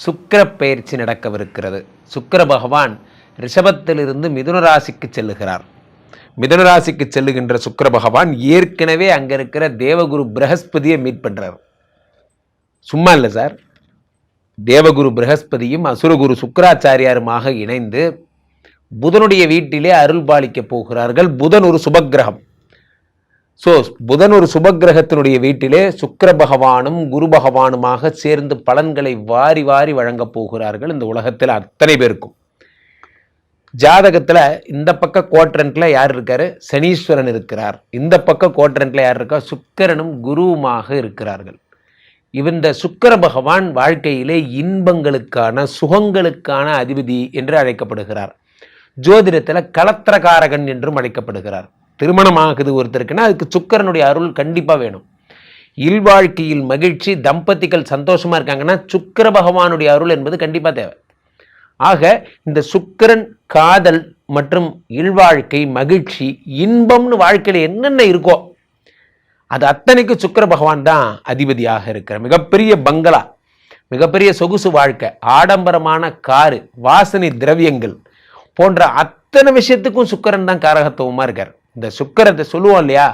சுக்கிர பெயர்ச்சி நடக்கவிருக்கிறது. சுக்கிர பகவான் ரிஷபத்திலிருந்து மிதுன ராசிக்கு செல்லுகிறார். மிதுன ராசிக்கு செல்லுகின்ற சுக்கிர பகவான் ஏற்கனவே அங்கே இருக்கிற தேவகுரு பிரகஸ்பதியை மீட் பண்ணுறார். சும்மா இல்லை சார், தேவகுரு பிரகஸ்பதியும் அசுரகுரு சுக்கராச்சாரியாருமாக இணைந்து புதனுடைய வீட்டிலே அருள் பாலிக்க போகிறார்கள். புதன் ஒரு சுபக்கிரகம். ஸோ புதன் ஒரு சுபக்கிரகத்தினுடைய வீட்டிலே சுக்கிர பகவானும் குரு பகவானுமாக சேர்ந்து பலன்களை வாரி வாரி வழங்கப் போகிறார்கள் இந்த உலகத்தில் அத்தனை பேருக்கும். ஜாதகத்தில் இந்த பக்க குவாட்ரண்ட்ல யார் இருக்காரு? சனீஸ்வரன் இருக்கிறார். இந்த பக்க குவாட்ரண்ட்ல யார் இருக்கா? சுக்கிரனும் குருவுமாக இருக்கிறார்கள். இந்த சுக்கிர பகவான் வாழ்க்கையிலே இன்பங்களுக்கான சுகங்களுக்கான அதிபதி என்று அழைக்கப்படுகிறார். ஜோதிடத்தில் கலத்திரகாரகன் என்றும் அழைக்கப்படுகிறார். திருமணமாகுது ஒருத்தருக்குன்னா அதுக்கு சுக்கிரனுடைய அருள் கண்டிப்பாக வேணும். இல்வாழ்க்கையில் மகிழ்ச்சி, தம்பதிகள் சந்தோஷமா இருக்காங்கன்னா சுக்கிர பகவானுடைய அருள் என்பது கண்டிப்பாக தேவை. ஆக இந்த சுக்கிரன் காதல் மற்றும் இல்வாழ்க்கை, மகிழ்ச்சி, இன்பம்னு வாழ்க்கையில் என்னென்ன இருக்கோ அது அத்தனைக்கு சுக்கிர பகவான் தான் அதிபதியாக இருக்கிற. மிகப்பெரிய பங்களா, மிகப்பெரிய சொகுசு வாழ்க்கை, ஆடம்பரமான காரு, வாசனை திரவியங்கள் போன்ற அத்தனை விஷயத்துக்கும் சுக்கிரன் தான் காரகத்துவமாக இருக்கார். இந்த சுக்கிரத்தை சொல்லுவோம் இல்லையா,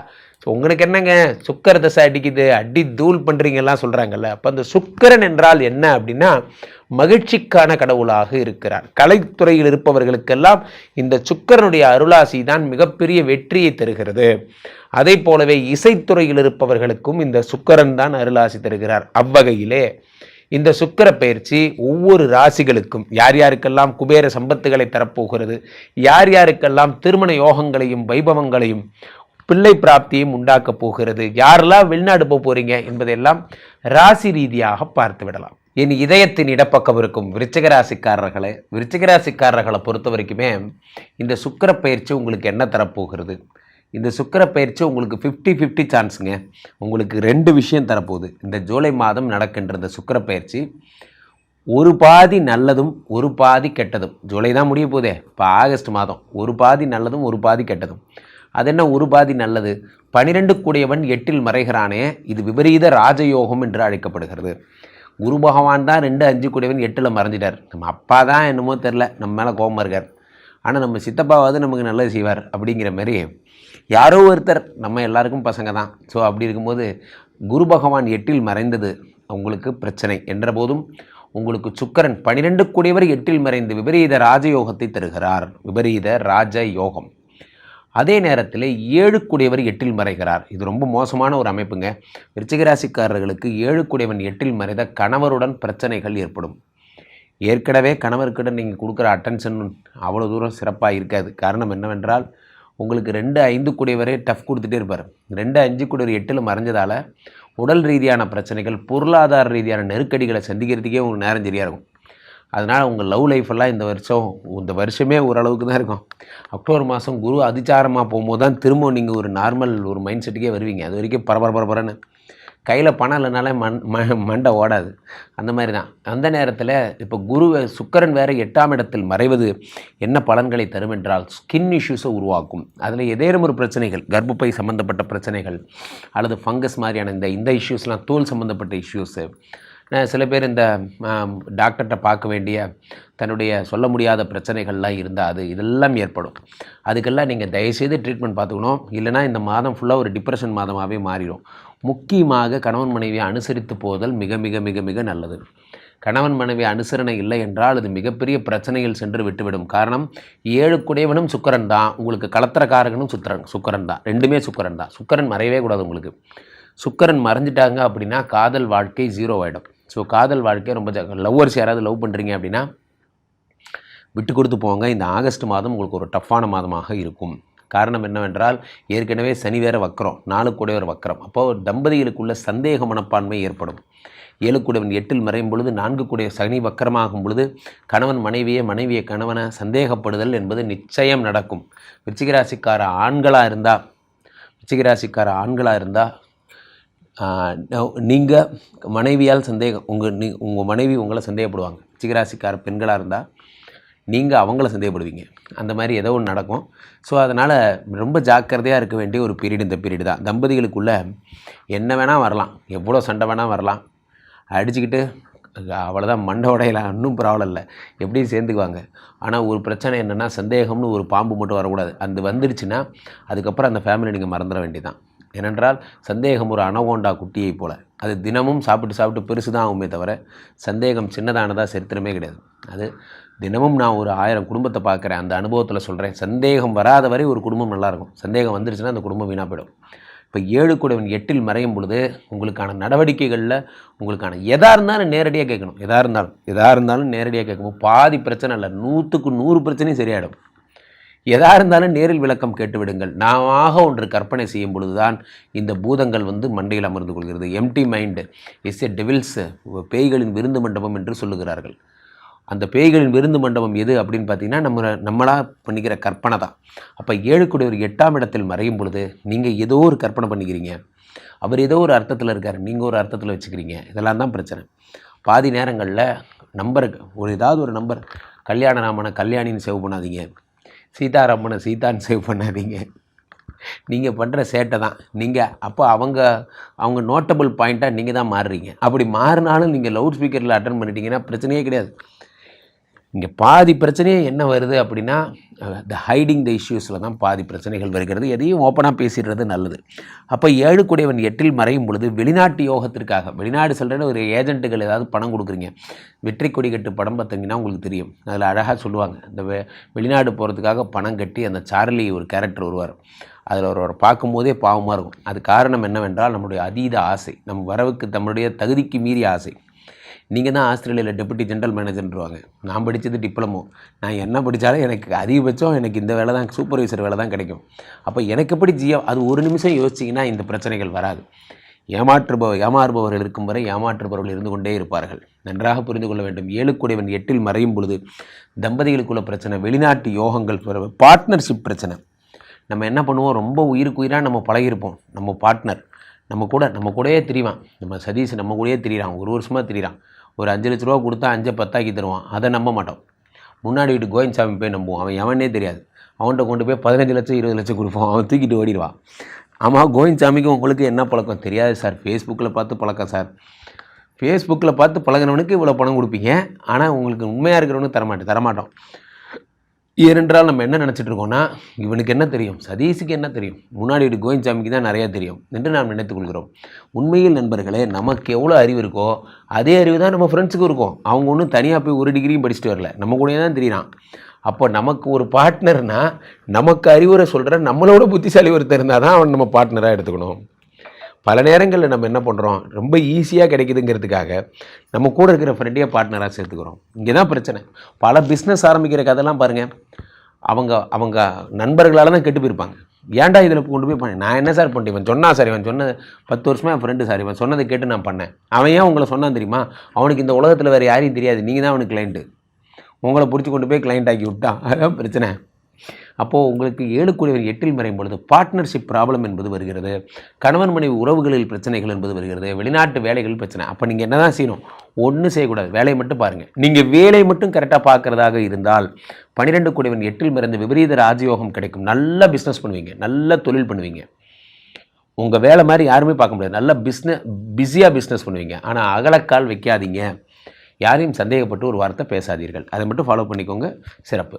உங்களுக்கு என்னங்க சுக்கிர தசை அடிக்குது, அடி தூள் பண்ணுறீங்கலாம் சொல்கிறாங்கல்ல. அப்போ அந்த சுக்கிரன் என்றால் என்ன அப்படின்னா மகிழ்ச்சிக்கான கடவுளாக இருக்கிறார். கலைத்துறையில் இருப்பவர்களுக்கெல்லாம் இந்த சுக்கிரனுடைய அருளாசி தான் மிகப்பெரிய வெற்றியை தருகிறது. அதை போலவே இசைத்துறையில் இருப்பவர்களுக்கும் இந்த சுக்கிரன் தான் அருளாசி தருகிறார். அவ்வகையிலே இந்த சுக்கிர பயிற்சி ஒவ்வொரு ராசிகளுக்கும் யார் யாருக்கெல்லாம் குபேர சம்பத்துகளை தரப்போகிறது, யார் யாருக்கெல்லாம் திருமண யோகங்களையும் வைபவங்களையும் பிள்ளை பிராப்தியும் உண்டாக்கப் போகிறது, யாரெல்லாம் வெளிநாடு போக போறீங்க என்பதையெல்லாம் ராசி ரீதியாக பார்த்து விடலாம். என் இதயத்தின் இடப்பக்கம் இருக்கும் விருச்சிக ராசிக்காரர்களை பொறுத்த வரைக்குமே இந்த சுக்கிர பயிற்சி உங்களுக்கு என்ன தரப்போகிறது? இந்த சுக்கிர பயிற்சி உங்களுக்கு 50-50 சான்ஸுங்க. உங்களுக்கு 2 விஷயம் தரப்போகுது. இந்த ஜூலை மாதம் நடக்கின்ற இந்த சுக்கிர பயிற்சி ஒரு பாதி நல்லதும் ஒரு பாதி கெட்டதும். ஜூலை தான் முடிய போதே, இப்போ ஆகஸ்ட் மாதம் ஒரு பாதி நல்லதும் ஒரு பாதி கெட்டதும். அது என்ன ஒரு பாதி நல்லது? 12 கூடியவன் 8இல் மறைகிறானே, இது விபரீத ராஜயோகம் என்று அழைக்கப்படுகிறது. குரு பகவான் தான் 2-5 கூடியவன் 8இல் மறைஞ்சிட்டார். நம்ம அப்பா தான் என்னமோ தெரில, நம்ம மேலே கோபமாக இருக்கார். ஆனால் நம்ம சித்தப்பாவாவது நமக்கு நல்லது செய்வார் அப்படிங்கிற மாதிரி யாரோ ஒருத்தர், நம்ம எல்லாருக்கும் பசங்க தான். ஸோ அப்படி இருக்கும்போது குரு பகவான் 8இல் மறைந்தது உங்களுக்கு பிரச்சனை என்ற போதும் உங்களுக்கு சுக்கிரன் 12 கூடியவர் 8இல் மறைந்து விபரீத ராஜயோகத்தை தருகிறார். விபரீத ராஜயோகம். அதே நேரத்தில் 7 கூடியவர் 8இல் மறைகிறார். இது ரொம்ப மோசமான ஒரு அமைப்புங்க. விருச்சிக ராசிக்காரர்களுக்கு 7 கூடியவன் 8இல் மறைந்த கணவருடன் பிரச்சனைகள் ஏற்படும். ஏற்கனவே கணவர்கிட்ட நீங்கள் கொடுக்குற அட்டென்ஷன் அவ்வளோ தூரம் சிறப்பாக இருக்காது. காரணம் என்னவென்றால் உங்களுக்கு 2-5 கூடியவரே டஃப் கொடுத்துட்டே இருப்பார். 2-5 கூடியவர் 8இல் மறைஞ்சதால் உடல் ரீதியான பிரச்சனைகள், பொருளாதார ரீதியான நெருக்கடிகளை சந்திக்கிறதுக்கே உங்களுக்கு நேரம் சரியாக இருக்கும். அதனால் உங்கள் லவ் லைஃப்பெல்லாம் இந்த வருஷமே ஓரளவுக்கு தான் இருக்கும். அக்டோபர் மாதம் குரு அதிச்சாரமாக போகும்போது தான் திரும்ப நீங்கள் ஒரு நார்மல் ஒரு மைண்ட் செட்டுக்கே வருவீங்க. அது வரைக்கும் பரபரன்னு கையில் பணம் இல்லைனாலே மண்டை ஓடாது. அந்த மாதிரி தான். அந்த நேரத்தில் இப்போ சுக்கிரன் வேறு 8ஆம் இடத்தில் மறைவது என்ன பலன்களை தரும் என்றால் ஸ்கின் இஷ்யூஸை உருவாக்கும். அதில் ஏதேனும் ஒரு பிரச்சனைகள், கர்ப்பப்பை சம்மந்தப்பட்ட பிரச்சனைகள் அல்லது ஃபங்கஸ் மாதிரியான இந்த இஷ்யூஸ்லாம், தோல் சம்மந்தப்பட்ட இஷ்யூஸு, சில பேர் இந்த டாக்டர்கிட்ட பார்க்க வேண்டிய தன்னுடைய சொல்ல முடியாத பிரச்சனைகள்லாம் இருந்தால் இதெல்லாம் ஏற்படும். அதுக்கெல்லாம் நீங்கள் தயவுசெய்து ட்ரீட்மெண்ட் பார்த்துக்கணும். இல்லைனா இந்த மாதம் ஃபுல்லாக ஒரு டிப்ரெஷன் மாதமாகவே மாறிடும். முக்கியமாக கணவன் மனைவியை அனுசரித்து போதல் மிக மிக மிக மிக நல்லது. கணவன் மனைவி அனுசரணை இல்லை என்றால் அது மிகப்பெரிய பிரச்சனைகள் சென்று விட்டுவிடும். காரணம் 7 கூடியவனும் சுக்கிரன் தான், உங்களுக்கு கலத்திரக்காரகனும் சுக்கிரன் தான், 2மே சுக்கிரன் தான். சுக்கிரன் மறையவே கூடாது. உங்களுக்கு சுக்கிரன் மறைஞ்சிட்டாங்க அப்படின்னா காதல் வாழ்க்கை 0 ஆகிடும். ஸோ காதல் வாழ்க்கை ரொம்ப லவ்வர்ஸ் யாராவது லவ் பண்ணுறீங்க அப்படின்னா விட்டு கொடுத்து போங்க. இந்த ஆகஸ்ட் மாதம் உங்களுக்கு ஒரு டஃப்பான மாதமாக இருக்கும். காரணம் என்னவென்றால் ஏற்கனவே சனி வேறு வக்கரம், 4 கூடியவர் வக்கரம். அப்போது தம்பதிகளுக்குள்ள சந்தேக மனப்பான்மை ஏற்படும். 7 கூடியவன் 8இல் மறையும் பொழுது 4 கூடிய சனி வக்கரமாகும் பொழுது கணவன் மனைவியை கணவனை சந்தேகப்படுதல் என்பது நிச்சயம் நடக்கும். விருச்சிக ராசிக்கார ஆண்களாக இருந்தால் நீங்கள் மனைவியால் உங்கள் மனைவி உங்களை சந்தேகப்படுவாங்க. விருச்சிக ராசிக்கார பெண்களாக இருந்தால் நீங்கள் அவங்கள சந்தேகப்படுவீங்க. அந்த மாதிரி ஏதோ ஒன்று நடக்கும். ஸோ அதனால் ரொம்ப ஜாக்கிரதையாக இருக்க வேண்டிய ஒரு பீரியட் இந்த பீரியட் தான். தம்பதிகளுக்குள்ளே என்ன வேணால் வரலாம், எவ்வளோ சண்டை வேணால் வரலாம், அடிச்சுக்கிட்டு அவ்வளோதான், மண்டை உடையலாம், இன்னும் ப்ராப்ளம் இல்லை, எப்படியும் சேர்ந்துக்குவாங்க. ஆனால் ஒரு பிரச்சனை என்னென்னா, சந்தேகம்னு ஒரு பாம்பு மட்டும் வரக்கூடாது. அது வந்துடுச்சுன்னா அதுக்கப்புறம் அந்த ஃபேமிலி நீங்கள் மறந்துட வேண்டியதான். ஏனென்றால் சந்தேகம் ஒரு அனகோண்டா குட்டியை போல், அது தினமும் சாப்பிட்டு பெருசு தான் ஆகுமே தவிர சந்தேகம் சின்னதானதாக சரித்திரமே கிடையாது. அது தினமும் நான் ஒரு 1000 குடும்பத்தை பார்க்குறேன், அந்த அனுபவத்தில் சொல்கிறேன். சந்தேகம் வராத வரை ஒரு குடும்பம் நல்லாயிருக்கும், சந்தேகம் வந்துருச்சுன்னா அந்த குடும்பம் வீணாக போயிடும். இப்போ 7 கூடவன் 8ல் மறையும் பொழுது உங்களுக்கான நடவடிக்கைகளில் உங்களுக்கான எதாக இருந்தாலும் நேரடியாக கேட்கணும். எதாக இருந்தாலும் நேரடியாக கேட்கணும். பாதி பிரச்சனை இல்லை, 100க்கு 100 பிரச்சனையும் சரியாயிடும். எதாக இருந்தாலும் நேரில் விளக்கம் கேட்டுவிடுங்கள். நாமாக ஒன்று கற்பனை செய்யும் பொழுது தான் இந்த பூதங்கள் மண்டையில் அமர்ந்து கொள்கிறது. Empty mind is a devil's, பேய்களின் விருந்து மண்டபம் என்று சொல்லுகிறார்கள். அந்த பேய்களின் விருந்து மண்டபம் எது அப்படின்னு பார்த்தீங்கன்னா நம்மளாக பண்ணிக்கிற கற்பனை தான். அப்போ 7 கூடியவர் 8ஆம் இடத்தில் மறையும் பொழுது நீங்கள் ஏதோ ஒரு கற்பனை பண்ணிக்கிறீங்க, அவர் ஏதோ ஒரு அர்த்தத்தில் இருக்கார், நீங்கள் ஒரு அர்த்தத்தில் வச்சுக்கிறீங்க. இதெல்லாம் தான் பிரச்சனை. பாதி நேரங்களில் நம்பருக்கு ஏதாவது ஒரு நம்பர், கல்யாணராமனை கல்யாணின்னு சேவ் பண்ணாதீங்க, சீதாராமனை சீதான்னு சேவ் பண்ணாதீங்க. நீங்கள் பண்ணுற சேட்டை தான். நீங்கள் அப்போ அவங்க நோட்டபிள் பாயிண்ட்டாக நீங்கள் தான் மாறுறீங்க. அப்படி மாறினாலும் நீங்கள் லவுட் ஸ்பீக்கரில் அட்டன் பண்ணிட்டீங்கன்னா பிரச்சனையே கிடையாது. இங்கே பாதி பிரச்சனையே என்ன வருது அப்படின்னா, ஹைடிங் த இஷ்யூஸில் தான் பாதி பிரச்சனைகள் வருகிறது. எதையும் ஓப்பனாக பேசிடுறது நல்லது. அப்போ 7 கூடியவன் 8ல் மறையும் பொழுது வெளிநாட்டு யோகத்திற்காக, வெளிநாடு சொல்கிறேன்னு ஒரு ஏஜென்ட்டுகள் ஏதாவது பணம் கொடுக்குறீங்க. வெற்றி கொடி கட்டு படம் பார்த்தீங்கன்னா உங்களுக்கு தெரியும், அதில் அழகாக சொல்லுவாங்க, இந்த வெளிநாடு போகிறதுக்காக பணம் கட்டி அந்த சார்லி ஒரு கேரக்டர் வருவார். அதில் ஒரு பார்க்கும்போதே பாவமாக இருக்கும். அது காரணம் என்னவென்றால் நம்முடைய அதீத ஆசை, நம் வரவுக்கு நம்முடைய தகுதிக்கு மீறிய ஆசை. நீங்கள் தான் ஆஸ்திரேலியாவில் டெபுட்டி ஜென்ரல் மேனேஜர்ன்றுவாங்க. நான் படித்தது டிப்ளமோ, நான் என்ன படித்தாலும் எனக்கு அதிகபட்சம் எனக்கு இந்த வேலை தான், சூப்பர்வைசர் வேலை தான் கிடைக்கும். அப்போ எனக்கு எப்படி அது ஒரு நிமிஷம் யோசிச்சிங்கன்னா இந்த பிரச்சனைகள் வராது. ஏமாறுபவர்கள் இருக்கும் வரை ஏமாற்றுபவர்கள் இருந்து கொண்டே இருப்பார்கள். நன்றாக புரிந்து கொள்ள வேண்டும். 7 கூடியவன் 8ல் மறையும் பொழுது தம்பதிகளுக்குள்ள பிரச்சனை, வெளிநாட்டு யோகங்கள், பார்ட்னர்ஷிப் பிரச்சனை. நம்ம என்ன பண்ணுவோம், ரொம்ப உயிராக நம்ம பழகிருப்போம். நம்ம பார்ட்னர் நம்ம கூடயே திரிவான், நம்ம சதீஷ் நம்ம கூடயே திரிகிறான், ஒரு வருஷமாக திரிகிறான். ஒரு 5 லட்ச ரூபா கொடுத்தா 5 10 தருவான். அதை நம்ப மாட்டோம். முன்னாடி வீட்டு கோவிந்தசாமி போய் நம்புவோம். அவன் எவனே தெரியாது. அவன்கிட்ட கொண்டு போய் 15 லட்சம் 20 லட்சம் கொடுப்போம். அவன் தூக்கிட்டு ஓடிடுவான். ஆமாம், கோவிந்தசாமிக்கும் உங்களுக்கு என்ன பழக்கம் தெரியாது சார், ஃபேஸ்புக்கில் பார்த்து பழக்கம் சார். ஃபேஸ்புக்கில் பார்த்து பழகினவனுக்கு இவ்வளோ பணம் கொடுப்பீங்க, ஆனால் உங்களுக்கு உண்மையாக இருக்கிறவனுக்கு தரமாட்டோம். ஏனென்றால் நம்ம என்ன நினச்சிட்டு இருக்கோம்னா, இவனுக்கு என்ன தெரியும், சதீஷுக்கு என்ன தெரியும், முன்னாடி வீட்டு கோவிந்தசாமிக்கு தான் நிறையா தெரியும் என்று நாம் நினைத்துக் கொள்கிறோம். உண்மையில் நண்பர்களே, நமக்கு எவ்வளோ அறிவு இருக்கோ அதே அறிவு தான் நம்ம ஃப்ரெண்ட்ஸுக்கும் இருக்கும். அவங்க ஒன்றும் தனியாக போய் ஒரு டிகிரியும் படிச்சுட்டு வரல, நம்ம கூட தான் தெரியுறான். அப்போ நமக்கு ஒரு பார்ட்னர்னால் நமக்கு அறிவுரை சொல்கிற நம்மளோட புத்திசாலி ஒருத்தர் இருந்தால் தான் அவன் நம்ம பார்ட்னராக எடுத்துக்கணும். பல நேரங்களில் நம்ம என்ன பண்ணுறோம், ரொம்ப ஈஸியாக கிடைக்குதுங்கிறதுக்காக நம்ம கூட இருக்கிற ஃப்ரெண்டையே பார்ட்னராக சேர்த்துக்கிறோம். இங்கே தான் பிரச்சனை. பல பிஸ்னஸ் ஆரம்பிக்கிற கதைலாம் பாருங்கள், அவங்க நண்பர்களால் தான் கெட்டு போயிருப்பாங்க. ஏன்டா இதில் கொண்டு போய் பண்ணேன், நான் என்ன சார் பண்ணிட்டேன், இவன் சொன்னா சார், இவன் சொன்னது 10 வருஷமாக என் ஃப்ரெண்டு சார், இவன் சொன்னதை கேட்டு நான் பண்ணேன். அவன் ஏன் உங்களை சொன்னான் தெரியுமா, அவனுக்கு இந்த உலகத்தில் வேறு யாரையும் தெரியாது, நீங்கள் தான் அவனுக்கு கிளைண்ட்டு. உங்களை பிடிச்சி கொண்டு போய் கிளைண்ட் ஆக்கி விட்டான். அதுதான் பிரச்சனை. அப்போது உங்களுக்கு 7 கூடியவர் 8ல் மறையும் பொழுது பார்ட்னர்ஷிப் ப்ராப்ளம் என்பது வருகிறது. கணவன் மனைவி உறவுகளில் பிரச்சனைகள் என்பது வருகிறது. வெளிநாட்டு வேலைகள் பிரச்சனை. அப்போ நீங்கள் என்ன தான் செய்யணும், ஒன்றும் செய்யக்கூடாது, வேலையை மட்டும் பாருங்கள். நீங்கள் வேலை மட்டும் கரெக்டாக பார்க்குறதாக இருந்தால் 12 கூடியவன் 8ல் மறைந்த விபரீத ராஜயோகம் கிடைக்கும். நல்ல பிஸ்னஸ் பண்ணுவீங்க, நல்ல தொழில் பண்ணுவீங்க. உங்கள் வேலை மாதிரி யாருமே பார்க்க முடியாது. நல்ல பிஸியாக பிஸ்னஸ் பண்ணுவீங்க. ஆனால் அகலக்கால் வைக்காதீங்க. யாரையும் சந்தேகப்பட்டு ஒரு வார்த்தை பேசாதீர்கள். அதை மட்டும் ஃபாலோ பண்ணிக்கோங்க. சிறப்பு.